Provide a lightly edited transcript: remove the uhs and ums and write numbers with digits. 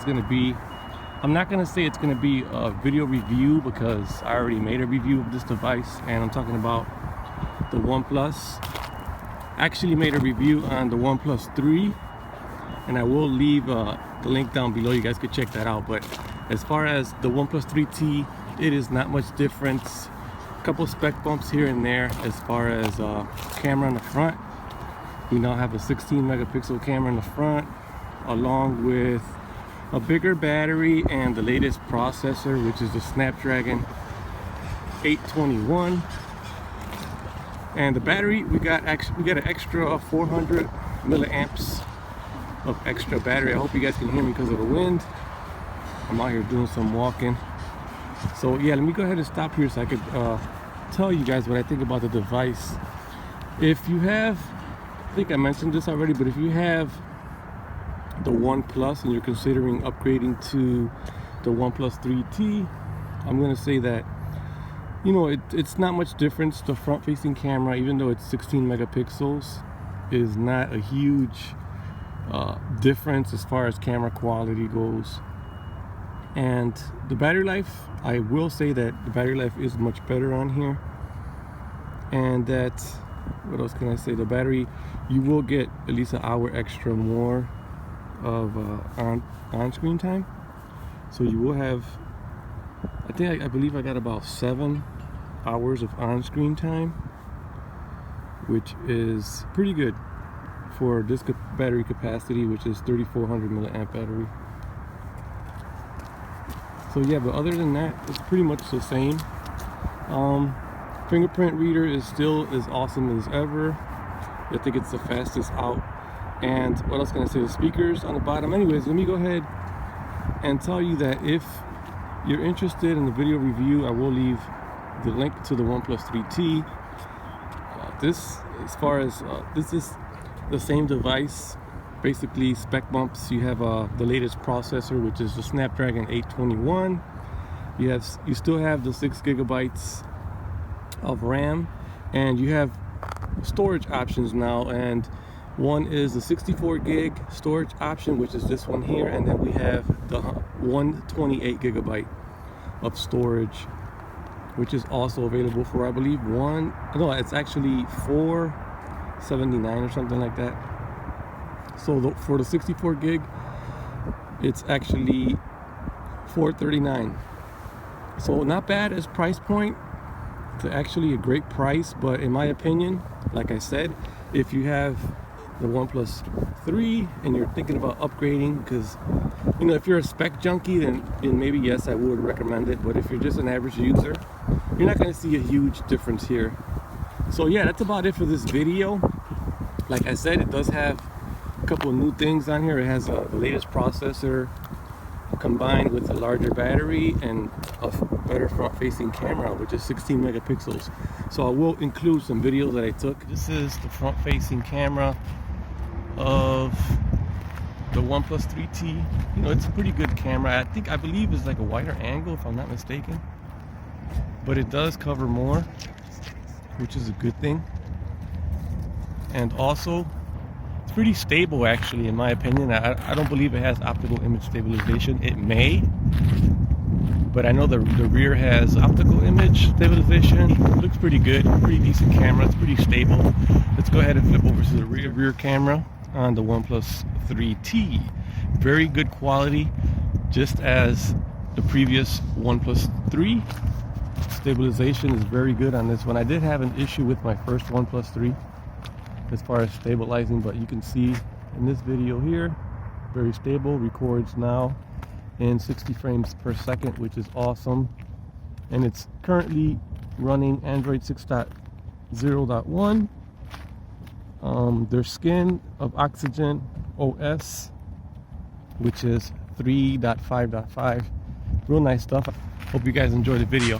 is going to be, I'm not going to say it's going to be a video review because I already made a review of this device, and I'm talking about the Oneplus. I actually made a review on the Oneplus 3, and I will leave the link down below. You guys could check that out. But as far as the Oneplus 3T, it is not much difference. A couple spec bumps here and there as far as camera in the front. We now have a 16 megapixel camera in the front, along with a bigger battery and the latest processor, which is the Snapdragon 821. And the battery, we got an extra 400 milliamps of extra battery. I hope you guys can hear me because of the wind. I'm out here doing some walking. So yeah, let me go ahead and stop here so I could tell you guys what I think about the device. If you have, I think I mentioned this already, but if you have the Oneplus and you're considering upgrading to the Oneplus 3T, I'm going to say that, you know, it's not much difference. The front-facing camera, even though it's 16 megapixels, is not a huge difference as far as camera quality goes. And the battery life, I will say that the battery life is much better on here. And that, what else can I say? The battery, you will get at least an hour extra more of on-screen time. So you will have, I believe I got about 7 hours of on-screen time, which is pretty good for this battery capacity, which is 3400 milliamp battery. So yeah, but other than that, it's pretty much the same. Fingerprint reader is still as awesome as ever. I think it's the fastest out. And what else can I say? The speakers on the bottom. Anyways, let me go ahead and tell you that if you're interested in the video review, I will leave the link to the Oneplus 3T. This, as far as this is the same device. Basically, spec bumps. You have the latest processor, which is the Snapdragon 821. You still have the 6 gigabytes of RAM, and you have storage options now. And one is the 64 gig storage option, which is this one here, and then we have the 128 gigabyte of storage, which is also available for, I believe, it's actually $479 or something like that. So for the 64 gig, it's actually $439. So not bad as price point. It's actually a great price, but in my opinion, like I said, if you have the Oneplus 3 and you're thinking about upgrading, because, you know, if you're a spec junkie, then maybe yes, I would recommend it. But if you're just an average user, you're not going to see a huge difference here. So yeah, that's about it for this video. Like I said, it does have a couple of new things on here. It has the latest processor combined with a larger battery and a better front-facing camera, which is 16 megapixels. So I will include some videos that I took. This is the front-facing camera of the Oneplus 3T. You know, it's a pretty good camera. I believe it's like a wider angle, if I'm not mistaken, but it does cover more, which is a good thing. And also, it's pretty stable, actually, in my opinion. I don't believe it has optical image stabilization. It may, but I know the rear has optical image stabilization. It looks pretty good, pretty decent camera. It's pretty stable. Let's go ahead and flip over to the rear camera on the Oneplus 3T. Very good quality, just as the previous Oneplus 3. Stabilization is very good on this one. I did have an issue with my first Oneplus 3 as far as stabilizing, but you can see in this video here, very stable. Records now in 60 frames per second, which is awesome. And it's currently running Android 6.0.1. Their skin of Oxygen OS, which is 3.5.5. Real nice stuff. Hope you guys enjoy the video.